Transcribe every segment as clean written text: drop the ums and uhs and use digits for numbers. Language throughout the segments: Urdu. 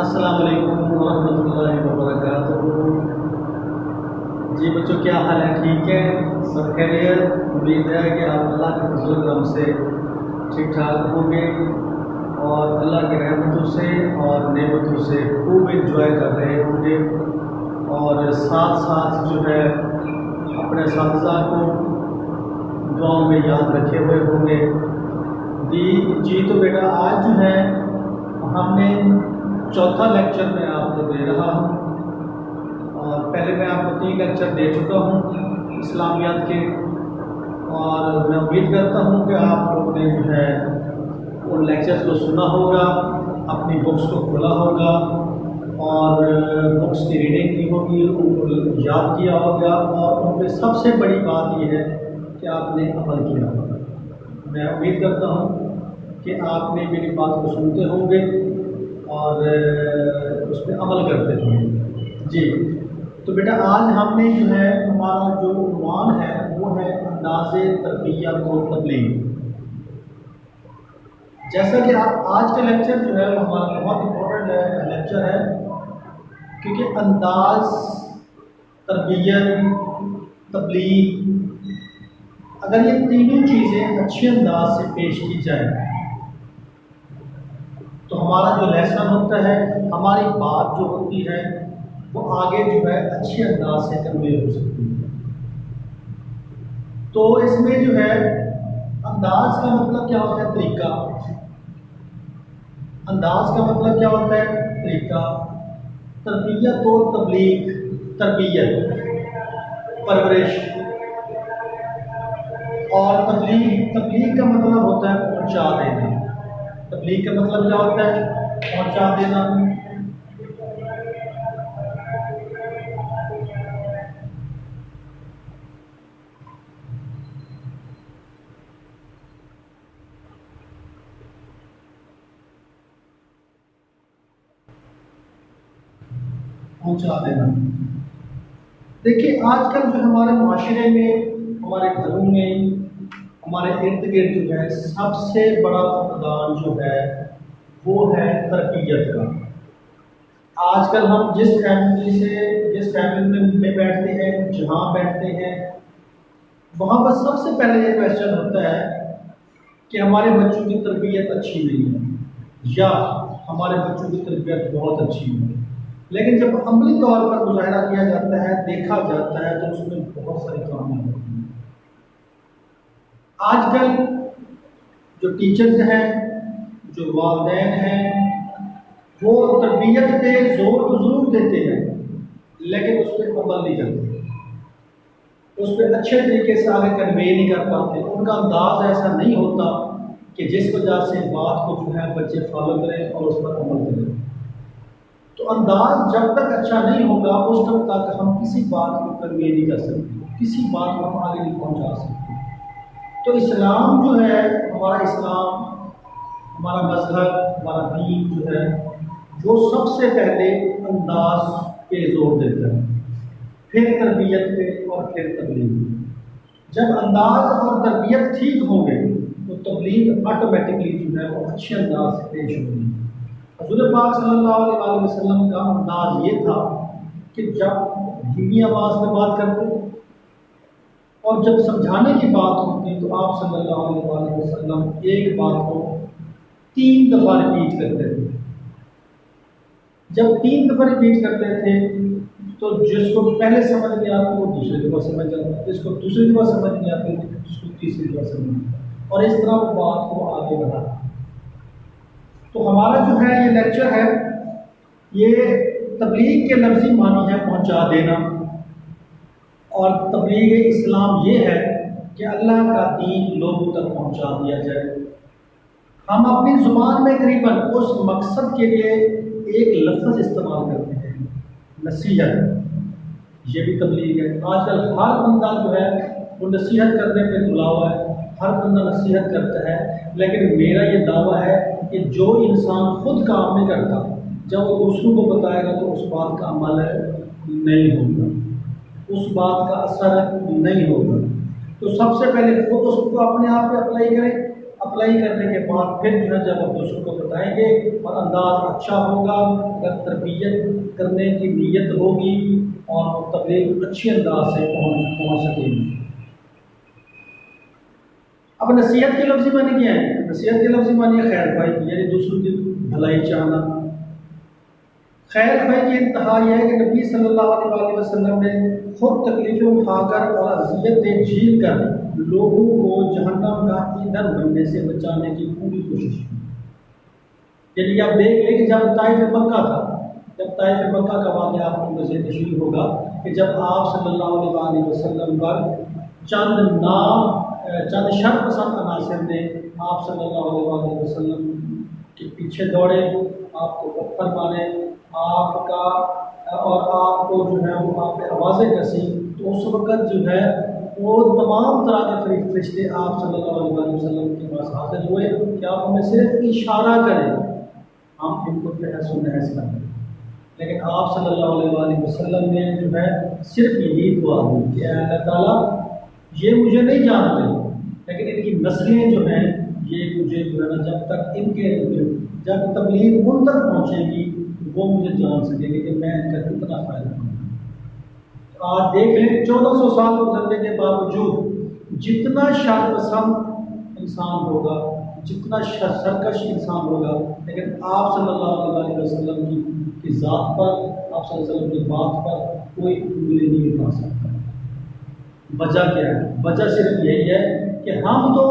السلام علیکم ورحمۃ اللہ وبرکاتہ۔ جی بچوں، کیا حال ہے؟ ٹھیک ہے؟ سب خیریت؟ امید ہے کہ آپ اللہ کے فضل و کرم سے ٹھیک ٹھاک ہوں گے اور اللہ کی رحمتوں سے اور نعمتوں سے خوب انجوائے کر رہے ہوں گے، اور ساتھ ساتھ جو ہے اپنے اساتذہ کو دعاؤں میں یاد رکھے ہوئے ہوں گے۔ جی تو بیٹا، آج جو ہے ہم نے چوتھا لیکچر میں آپ کو دے رہا ہوں، اور پہلے میں آپ کو 3 لیکچر دے چکا ہوں اسلامیات کے، اور میں امید کرتا ہوں کہ آپ لوگوں نے جو ہے ان لیکچرز کو سنا ہوگا، اپنی بکس کو کھولا ہوگا اور بکس کی ریڈنگ کی ہوگی، ان کو یاد کیا ہوگا، اور ان پہ سب سے بڑی بات یہ ہے کہ آپ نے عمل کیا ہوگا۔ میں امید کرتا ہوں کہ آپ نے میری بات کو سنتے ہوں گے اور اس پہ عمل کرتے ہوں گے۔ جی تو بیٹا، آج ہم نے جو ہے ہمارا جو عنوان ہے وہ ہے انداز تربیت و تبلیغ۔ جیسا کہ آج کا لیکچر جو ہے وہ ہمارا بہت امپورٹنٹ لیکچر ہے، کیونکہ انداز، تربیت، تبلیغ، اگر یہ تینوں چیزیں اچھے انداز سے پیش کی جائیں تو ہمارا جو لیسن ہوتا ہے، ہماری بات جو ہوتی ہے، وہ آگے جو ہے اچھے انداز سے کنوے ہو سکتی ہے۔ تو اس میں جو ہے انداز کا مطلب کیا ہوتا ہے؟ طریقہ۔ انداز کا مطلب کیا ہوتا ہے؟ طریقہ۔ تربیت و تبلیغ، تربیت، پرورش، اور تبلیغ کا مطلب ہوتا ہے پہنچا دینا۔ تبلیغ کا مطلب کیا ہوتا ہے؟ پہنچا دینا۔ پہنچا دینا۔ دیکھیے، آج کل جو ہمارے معاشرے میں، ہمارے گھروں میں، ہمارے ارد گرد جو ہے سب سے بڑا فقدان جو ہے وہ ہے تربیت کا۔ آج کل ہم جس فیملی میں بیٹھتے ہیں، جہاں بیٹھتے ہیں، وہاں پر سب سے پہلے یہ کویشچن ہوتا ہے کہ ہمارے بچوں کی تربیت اچھی نہیں ہے یا ہمارے بچوں کی تربیت بہت اچھی ہے۔ لیکن جب عملی طور پر مظاہرہ کیا جاتا ہے، دیکھا جاتا ہے، تو اس میں بہت ساری خامیاں ہوتی ہیں۔ آج کل جو ٹیچرز ہیں، جو والدین ہیں، وہ تربیت پہ زور تو ضرور دیتے ہیں لیکن اس پہ عمل نہیں کرتے، اس پہ اچھے طریقے سے آگے کنوے نہیں کر پاتے۔ ان کا انداز ایسا نہیں ہوتا کہ جس وجہ سے بات کو جو ہے بچے فالو کریں اور اس پر عمل کریں۔ تو انداز جب تک اچھا نہیں ہوگا اس وقت تک ہم کسی بات کو کنوے نہیں کر سکتے، کسی بات کو ہم آگے نہیں پہنچا سکتے۔ تو اسلام جو ہے، ہمارا اسلام، ہمارا مذہب، ہمارا دین جو ہے وہ سب سے پہلے انداز پہ زور دیتا ہے، پھر تربیت پہ اور پھر تبلیغ۔ جب انداز اور تربیت ٹھیک ہوں گے تو تبلیغ آٹومیٹکلی جو ہے وہ اچھے انداز سے پیش ہوگی۔ حضور پاک صلی اللہ علیہ وسلم کا انداز یہ تھا کہ جب دھیمی آواز میں بات کرتے اور جب سمجھانے کی بات ہوتی تو آپ صلی اللہ علیہ وسلم ایک بات کو 3 دفعہ ریپیٹ کرتے تھے۔ جب 3 دفعہ ریپیٹ کرتے تھے تو جس کو پہلے سمجھ نہیں آتی وہ دوسری دفعہ سمجھ جاتا، جس کو دوسری دفعہ سمجھ نہیں آتی اس کو تیسری دفعہ سمجھ آتی، اور اس طرح وہ بات کو آگے بڑھا۔ تو ہمارا جو ہے یہ لیکچر ہے، یہ تبلیغ کے لفظی معنی ہے پہنچا دینا، اور تبلیغ اسلام یہ ہے کہ اللہ کا دین لوگوں تک پہنچا دیا جائے۔ ہم اپنی زبان میں قریباً اس مقصد کے لیے ایک لفظ استعمال کرتے ہیں، نصیحت۔ یہ بھی تبلیغ ہے۔ آج کل ہر بندہ جو ہے وہ نصیحت کرنے پہ تلا ہوا ہے، ہر بندہ نصیحت کرتا ہے، لیکن میرا یہ دعویٰ ہے کہ جو انسان خود کام نہیں کرتا، جب وہ دوسروں کو بتائے گا تو اس بات کا عمل نہیں ہوگا، اس بات کا اثر نہیں ہوگا۔ تو سب سے پہلے خود اس کو اپنے آپ پہ اپلائی کریں، اپلائی کرنے کے بعد پھر جو ہے جب آپ دوسروں کو بتائیں گے اور انداز اچھا ہوگا، اگر تربیت کرنے کی نیت ہوگی اور تبلیغ اچھی انداز سے پہنچ سکے گی۔ اب نصیحت کے لفظی معنی کیا ہے؟ نصیحت کے لفظی معنی ہے خیر خواہی، یعنی دوسروں کی بھلائی چاہنا۔ خیر خواہی کی انتہا یہ ہے کہ نبی صلی اللہ علیہ وسلم نے خود تکلیفیں اٹھا کر اور اذیتیں جھیل کر لوگوں کو جہنم کا ایندھن بننے سے بچانے کی پوری کوشش کی۔ یعنی آپ دیکھ لیں کہ جب طائف مکہ تھا، جب طائف مکہ کا واقعہ آپ کو مجھے تشریح ہوگا کہ جب آپ صلی اللہ علیہ وسلم پر چند شر پسند عناصر نے آپ صلی اللہ علیہ وسلم کے پیچھے دوڑے، آپ کو پتھر مارے، آپ کا اور آپ کو جو ہے وہ آپ پہ آوازیں کسی، تو اس وقت جو ہے وہ تمام طرح کے فرشتے آپ صلی اللہ علیہ وسلم کے پاس حاضر ہوئے کہ آپ ہمیں صرف اشارہ کریں، ہم ان کو بحث و نحث کریں۔ لیکن آپ صلی اللہ علیہ وسلم نے جو ہے صرف یہی دعا دی کہ اے اللہ تعالیٰ یہ مجھے نہیں جانتے، لیکن ان کی نسلیں جو ہیں یہ مجھے جو ہے نا جب تبلیغ ان تک پہنچے گی وہ مجھے جان سکے گی کہ میں ان کا کتنا فائدہ کروں۔ آج دیکھ لیں 1400 سال گزرنے کے باوجود جتنا شر پسند انسان ہوگا، جتنا سرکش انسان ہوگا، لیکن آپ صلی اللہ علیہ وسلم کی ذات پر، آپ صلی اللہ علیہ وسلم کی بات پر کوئی انگلی نہیں اٹھا سکتا۔ وجہ کیا ہے؟ وجہ صرف یہی ہے کہ ہم جو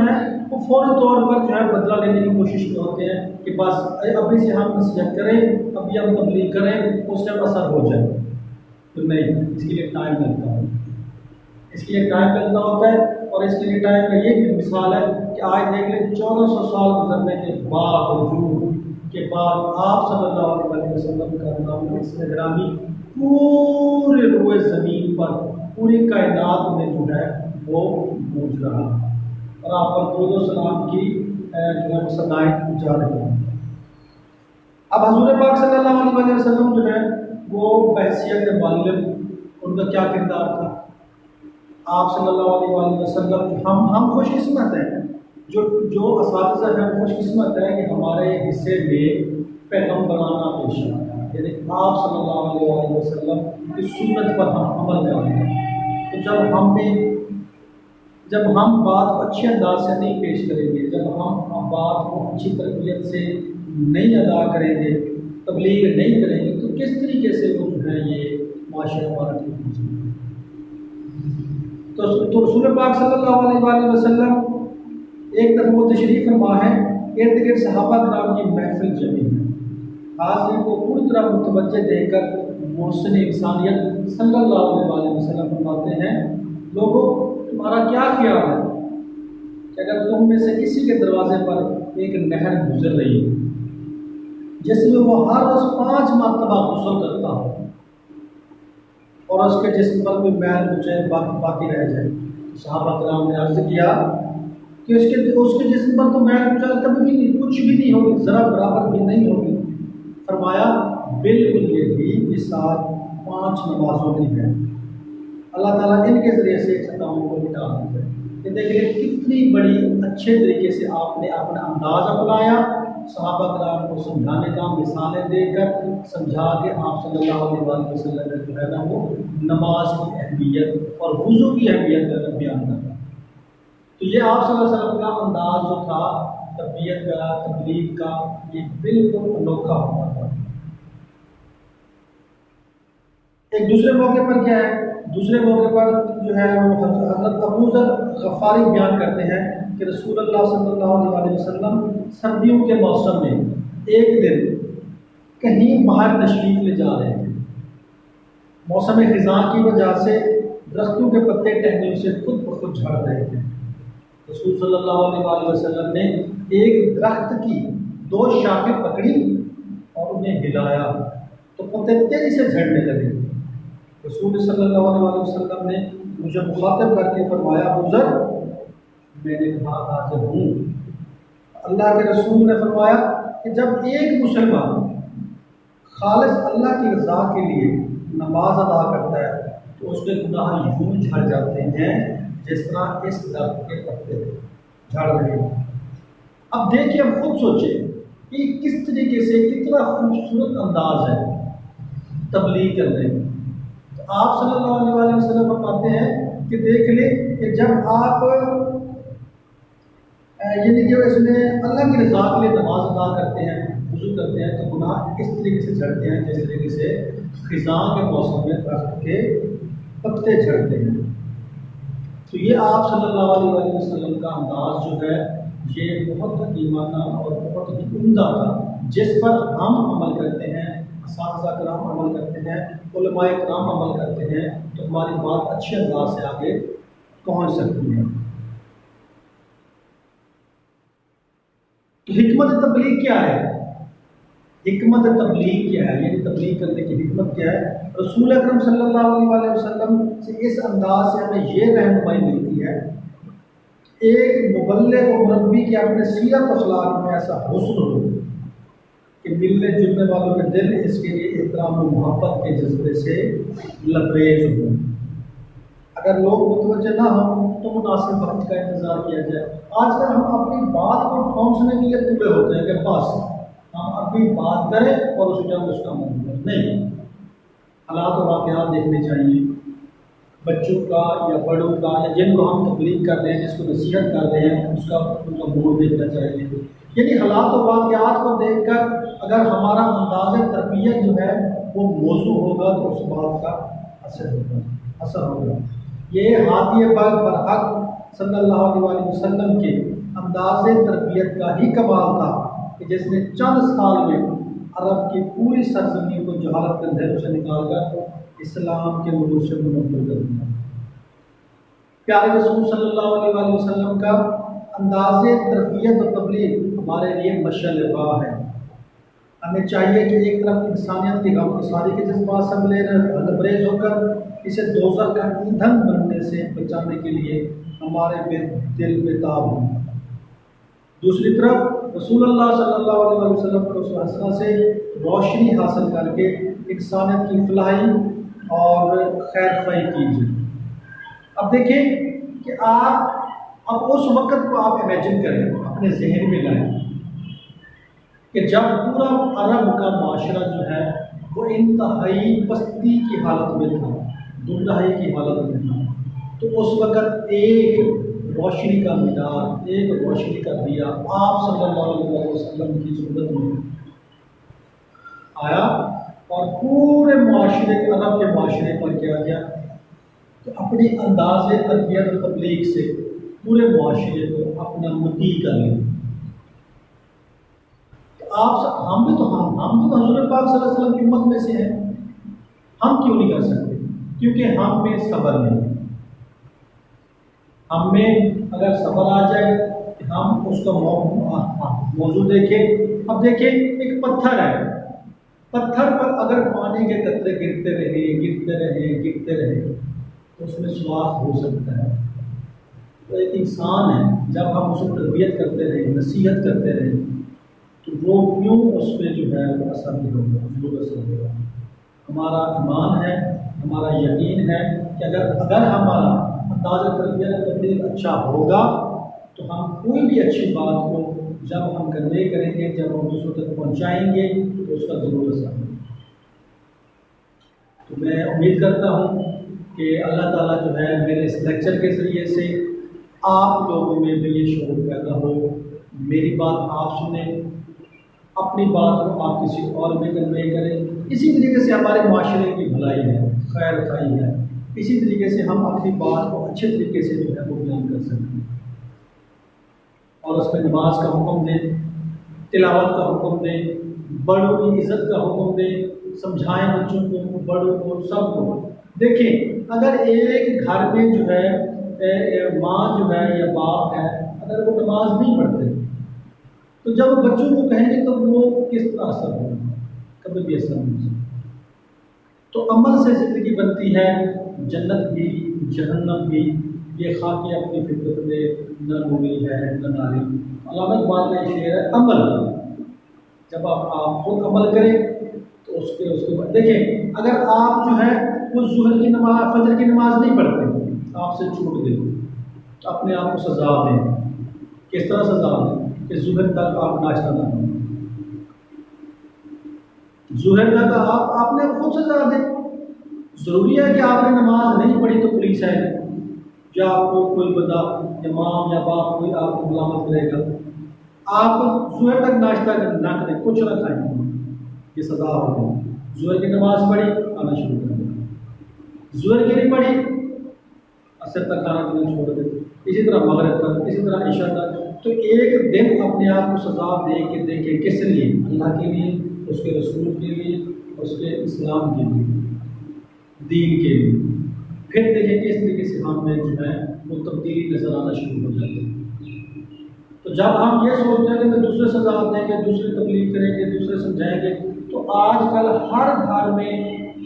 ہے وہ فوری طور پر جو ہے بدلہ لینے کی کوشش میں ہوتے ہیں کہ بس ابھی سے ہم نصیحت کریں، ابھی ہم تبلیغ کریں، اس کا اثر ہو جائے۔ تو نہیں، اس کے لیے ٹائم لگتا ہے، اس کے لیے ٹائم لگتا ہوتا ہے، اور اس کے لیے ٹائم کا یہ بھی مثال ہے کہ آج دیکھ لیں 1400 سال گزرنے کے باوجود کے بعد آپ صلی اللہ علیہ وسلم کا نام اس گرامی پورے روئے زمین پر، پوری کائنات میں جو ہے وہ گونج رہا، اور آپ پر درود و سلام کی جو ہے صدائیں جا رہی ہیں۔ اب حضور پاک صلی اللہ علیہ وسلم جو ہے وہ بحیثیت معلم، ان کا کیا کردار تھا؟ آپ صلی اللہ علیہ وسلم ہم خوش قسمت ہیں، جو اساتذہ ہیں خوش قسمت ہے کہ ہمارے حصے میں پیغمبرانہ پیش آیا، یعنی آپ صلی اللہ علیہ وسلم کی سنت پر ہم عمل کر رہے ہیں۔ تو جب ہم بات کو اچھے انداز سے نہیں پیش کریں گے، جب ہم بات کو اچھی تربیت سے نہیں ادا کریں گے، تبلیغ نہیں کریں گے، تو کس طریقے سے وہ جو ہے یہ معاشرہ ہمارا ٹھیک ہو سکتا ہے؟ تو رسول پاک صلی اللہ علیہ وسلم ایک دفعہ وہ تشریف فرما ہے، ارد گرد صحابہ کرام کی محفل جمی ہے، حاضرین کو پوری طرح متوجہ دیکھ کر محسن انسانیت صلی اللہ علیہ وسلم فرماتے ہیں، لوگوں تمہارا کیا خیال ہے کہ اگر تم میں سے کسی کے دروازے پر ایک نہر گزر رہی ہے جس میں وہ ہر روز 5 مرتبہ غسل کرتا ہو اور اس کے جسم پر کوئی میل کچھ باقی رہ جائے؟ صحابہ کرام نے عرض کیا کہ اس کے جسم پر تو میل کچھ کبھی بھی نہیں، کچھ بھی نہیں ہوگی، ذرا برابر بھی نہیں ہوگی۔ فرمایا بالکل یہی مثال 5 نمازوں کی ہے، اللہ تعالیٰ ان کے ذریعے سے خطاؤں کو مٹا دیتا ہے۔ کہ دیکھیں کتنی بڑی اچھے طریقے سے آپ نے اپنا انداز اپنایا، صحابہ کرام کو سمجھانے کا، مثالیں دے کر سمجھا کے آپ صلی اللہ علیہ وسلم نے جو ہے نا وہ نماز کی اہمیت اور وضو کی اہمیت بیان کرا۔ تو یہ آپ صلی اللہ علیہ وسلم کا انداز جو تھا تربیت کا، تبلیغ کا، یہ بالکل انوکھا ہوا تھا۔ ایک دوسرے موقع پر کیا ہے؟ دوسرے موقع پر جو ہے وہ حضرت ابو ذر غفاری بیان کرتے ہیں کہ رسول اللہ صلی اللہ علیہ وسلم سردیوں کے موسم میں ایک دن کہیں باہر تشریف لے جا رہے تھے، موسم خزاں کی وجہ سے درختوں کے پتے ٹہنیوں سے خود بخود جھڑ رہے تھے۔ رسول صلی اللہ علیہ وسلم نے ایک درخت کی 2 شاخیں پکڑی اور انہیں ہلایا تو پتے تیزی سے جھڑنے لگے۔ رسول صلی اللہ علیہ وسلم نے مجھے مخاطب کر کے فرمایا، ابو ذر میں نے کہا حاضر ہوں۔ اللہ کے رسول نے فرمایا کہ جب ایک مسلمان خالص اللہ کی رضا کے لیے نماز ادا کرتا ہے تو اس کے گناہ یوں جھڑ جاتے ہیں جس طرح اس درخت کے پتے تھے۔ جھاڑ رہے ہیں۔ اب دیکھیے، اب خود سوچیں کہ کس طریقے سے کتنا خوبصورت انداز ہے تبلیغ کرنے میں۔ تو آپ صلی اللہ علیہ وآلہ وسلم فرماتے ہیں کہ دیکھ لیں کہ جب آپ یعنی کہ اس میں اللہ کی رضا کے لیے نماز ادا کرتے ہیں، وضو کرتے ہیں، تو گناہ اس طریقے سے جھڑتے ہیں جس طریقے سے خزاں کے موسم میں درخت کے پتے جھڑتے ہیں۔ تو یہ آپ صلی اللہ علیہ وآلہ وسلم کا انداز جو ہے یہ بہت حکیمانہ اور بہت ہی عمدہ تھا، جس پر ہم عمل کرتے ہیں، اساتذہ کرام عمل کرتے ہیں، علماء کرام عمل کرتے ہیں، تو ہماری بات اچھے انداز سے آگے پہنچ سکتی ہے۔ تو حکمت تبلیغ کیا ہے؟ حکمت تبلیغ کیا ہے؟ یعنی تبلیغ کرنے کی حکمت کیا ہے؟ رسول اکرم صلی اللہ علیہ وآلہ وسلم سے اس انداز سے ہمیں یہ رہنمائی ملتی ہے، ایک مبلغ و مربی کے اپنے سیرت اخلاق میں ایسا حسن ہو کہ ملنے جلنے والوں کے دل اس کے لیے احترام و محبت کے جذبے سے لبریز ہوں۔ اگر لوگ متوجہ نہ ہوں تو مناسب وقت کا انتظار کیا جائے۔ آج کل ہم اپنی بات کو پہنچنے کے لیے پورے ہوتے ہیں کہ بس ہم اپنی بات کریں اور اس ٹائم اس کا من کریں، نہیں، حالات و واقعات دیکھنے چاہیے، بچوں کا یا بڑوں کا یا جن کو ہم تبلیغ کر رہے ہیں، جس کو نصیحت کر رہے ہیں، اس کا ان کا موڈ دیکھنا چاہیے۔ یعنی حالات و واقعات کو دیکھ کر اگر ہمارا انداز تربیت جو ہے وہ موضوع ہوگا تو اس بات کا اثر ہوگا۔ یہ ہادی بل برحق صلی اللہ علیہ وآلہ وسلم کے انداز تربیت کا ہی کمال تھا کہ جس نے چند سال میں عرب کی پوری سرزمین کو جہالت کے اندھیروں سے نکال کر اسلام کے نور سے منور کر دیا۔ پیارے رسول صلی اللہ علیہ وآلہ وسلم کا انداز تربیت اور تبلیغ ہمارے لیے مشعل راہ ہے۔ ہمیں چاہیے کہ ایک طرف انسانیت کی غم گساری کے جذبات سے لبریز ہو کر اسے دوزخ کا ایندھن بننے سے بچانے کے لیے ہمارے دل بےتاب ہوں، دوسری طرف رسول اللہ صلی اللہ علیہ وسلم کو اس حسنہ سے روشنی حاصل کر کے انسانیت کی فلاحی اور خیر خواہی کیجیے۔ اب دیکھیں کہ آپ اب اس وقت کو آپ امیجن کریں، اپنے ذہن میں لائیں کہ جب پورا عرب کا معاشرہ جو ہے وہ انتہائی پستی کی حالت میں تھا، گمراہی کی حالت میں تھا، تو اس وقت ایک روشنی کا مینار، ایک روشنی کا دیا آپ صلی اللہ علیہ وسلم کی صورت میں آیا اور پورے معاشرے کے عرب کے معاشرے پر کیا گیا کہ اپنی انداز تربیت اور تبلیغ سے پورے معاشرے کو اپنا مطیع کر لیا۔ ہم بھی تو حضور پاک صلی اللہ علیہ وسلم کی امت میں سے ہیں، ہم کیوں نہیں کر سکتے؟ کیونکہ ہم میں صبر نہیں ہے۔ ہم میں اگر صبر آ جائے کہ ہم اس کا موضوع دیکھیں۔ اب دیکھیں ایک پتھر ہے، پتھر پر اگر پانی کے قطرے گرتے رہے تو اس میں سوراخ ہو سکتا ہے۔ تو ایک انسان ہے، جب ہم اس کو تربیت کرتے رہیں، نصیحت کرتے رہیں، تو وہ کیوں اس پہ جو ہے وہ اثر نہیں ہوگا، ضرور اثر ہوگا۔ ہمارا ایمان ہے، ہمارا یقین ہے کہ اگر ہمارا انداز تربیت تبلیغ اچھا ہوگا تو ہم کوئی بھی اچھی بات کو جب ہم کنوے کریں گے، جب ہم دوسروں تک پہنچائیں گے تو اس کا ضرور اثر ہوگا۔ تو میں امید کرتا ہوں کہ اللہ تعالیٰ جو ہے میرے اس لیکچر کے ذریعے سے آپ لوگوں میں بھی یہ شعور پیدا ہو، میری بات آپ سنیں، اپنی بات کو آپ کسی اور میں کنوے کریں۔ اسی طریقے سے ہمارے معاشرے کی بھلائی ہے، خیر خواہی ہے، اسی طریقے سے ہم اپنی بات کو اچھے طریقے سے جو ہے وہ بیان کر سکتے ہیں، اور اس میں نماز کا حکم دیں، تلاوت کا حکم دیں، بڑوں کی عزت کا حکم دیں، سمجھائیں بچوں کو، بڑوں کو، سب کو۔ دیکھیں اگر ایک گھر میں جو ہے ماں جو ہے یا باپ ہے، اگر وہ نماز نہیں پڑھتے تو جب وہ بچوں کو کہیں گے تو وہ کس طرح اثر ہوگا؟ کبھی بھی اثر نہیں ہو سکتا۔ تو عمل سے زندگی بنتی ہے، جنت بھی جہنم بھی، یہ خاکی اپنی فطرت میں نہ نوری ہے نہ ناری۔ علامہ اقبال کا شعر ہے عمل، جب آپ خود عمل کریں تو اس کے بعد دیکھیں اگر آپ جو ہے وہ ظہر کی نماز، فجر کی نماز نہیں پڑھتے، آپ سے چھوٹ گئی تو اپنے آپ کو سزا دیں، کس طرح سزا دیں کہ ظہر تک آپ ناشتہ نہ کریں، ظہر تک آپ نے خود سزا دیں. ضروری ہے کہ آپ نے نماز نہیں پڑھی تو پولیس ہے یا آپ کو کوئی بندہ امام یا باپ کوئی آپ کو ملامت کرے گا. آپ ظہر تک ناشتہ نہ کریں، کچھ نہ کھائیں، یہ سزا ہوگی. ظہر کی نماز پڑھی کھانا شروع کر دیں، ظہر کی نہیں پڑھی اثر تک کھانا پینا چھوڑ دیں. اسی طرح مغرب تک، اسی طرح عشاء تک. تو ایک دن اپنے آپ کو سزا دے کے دیکھیں کس لیے؟ اللہ کے لیے، اس کے رسول کے لیے، اس کے اسلام کے لیے، دین کے لیے. پھر دیکھیں کس طریقے سے ہم میں جو ہے وہ تبدیلی نظر آنا شروع ہو جاتی ہے. تو جب ہم یہ سوچتے ہیں کہ میں دوسرے سزا دیں گے، دوسرے تبلیغ کریں گے، دوسرے سمجھائیں گے، تو آج کل ہر گھر میں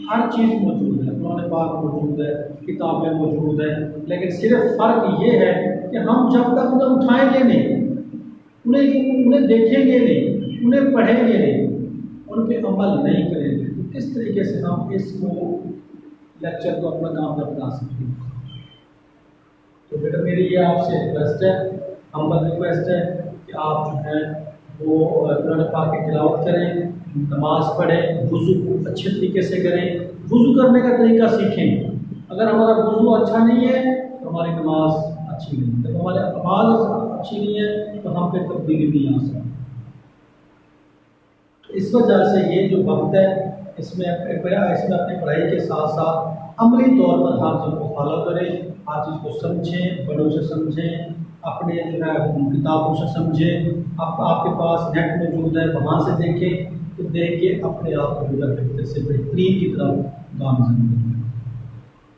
ہر چیز موجود ہے، قرآن پاک موجود ہے، کتابیں موجود ہیں، لیکن صرف فرق یہ ہے کہ ہم جب تک انہیں اٹھائیں گے نہیں، انہیں دیکھیں گے نہیں، انہیں پڑھیں گے نہیں، ان پہ عمل نہیں کریں گے، تو کس طریقے سے ہم اس کو لیکچر کو اپنا کام تک بنا سکتے ہیں. تو بیٹا میری یہ آپ سے ریکویسٹ ہے، ہمبل ریکویسٹ ہے کہ آپ جو ہے وہ قرآن پاک کی تلاوت کریں، نماز پڑھیں، وضو اچھے طریقے سے کریں. وضو کرنے کا طریقہ سیکھیں. اگر ہمارا وضو اچھا نہیں ہے تو ہماری نماز اچھی نہیں ہے. جب ہماری نماز اچھی نہیں ہے تو ہم پہ تبدیلی نہیں آ سکتی. اس وجہ سے یہ جو وقت ہے اس میں اپنی پڑھائی کے ساتھ ساتھ عملی طور پر ہر چیز کو فالو کریں، ہر چیز کو سمجھیں، بڑوں سے سمجھیں، اپنے جو ہے کتابوں سے سمجھیں. آپ کے پاس نیٹ موجود ہے، وہاں سے دیکھیں، تو دیکھ کے اپنے آپ کو بہتر سے بہترین کی طرف گامزن کریں.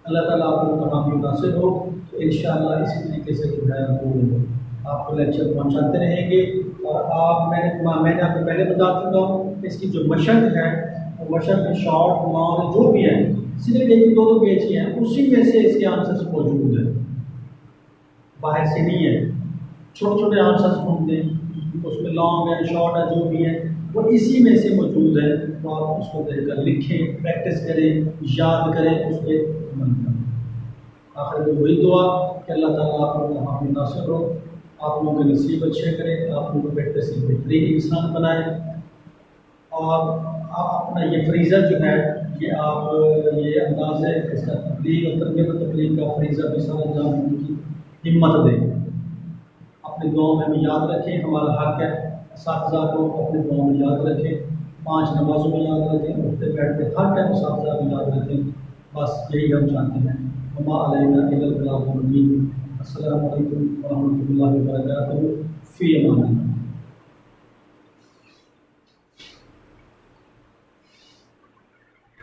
اللہ تعالیٰ آپ کو تمام مناسب ہو. تو انشاءاللہ اسی طریقے سے جو ہے وہ آپ کو لیکچر پہنچاتے رہیں گے. اور میں نے آپ کو پہلے بتا چکا ہوں کہ اس کی جو مشق ہے وہ مشق میں شارٹ لانگ جو بھی ہے صرف ایک دو پیج ہی ہیں، اسی میں سے اس کے آنسرس موجود ہیں، باہر سے نہیں ہے. چھوٹے چھوٹے آنسرس ڈھونڈتے ہیں، اس میں لانگ ہے شارٹ ہے جو بھی ہے وہ اسی میں سے موجود ہے. تو آپ اس کو دیکھ کر لکھیں، پریکٹس کریں، یاد کریں، اس پہ عمل کریں. آخر میں وہی دعا کہ اللہ تعالیٰ آپ کو حامی ناصر ہو، آپ لوگوں کے نصیب اچھے کریں، آپ لوگوں کو بہتر سے بہترین انسان بنائیں. اور آپ اپنا یہ فریضہ جو ہے یہ آپ یہ انداز ہے اس کا تبلیغ اور تربیت و تبلیغ کا فریضہ بھی سارا جان کی ہمت دیں. اپنے دعاؤں میں بھی یاد رکھیں، ہمارا حق ہے اساتذہ کو اپنے دعاؤں میں یاد رکھیں، 5 نمازوں میں یاد رکھیں، اٹھتے بیٹھتے ہر ٹائم اساتذہ کو یاد رکھیں. بس یہی ہم چاہتے ہیں. وما علینا الا البلاغ المبین. السلام علیکم ورحمۃ اللہ وبرکاتہ.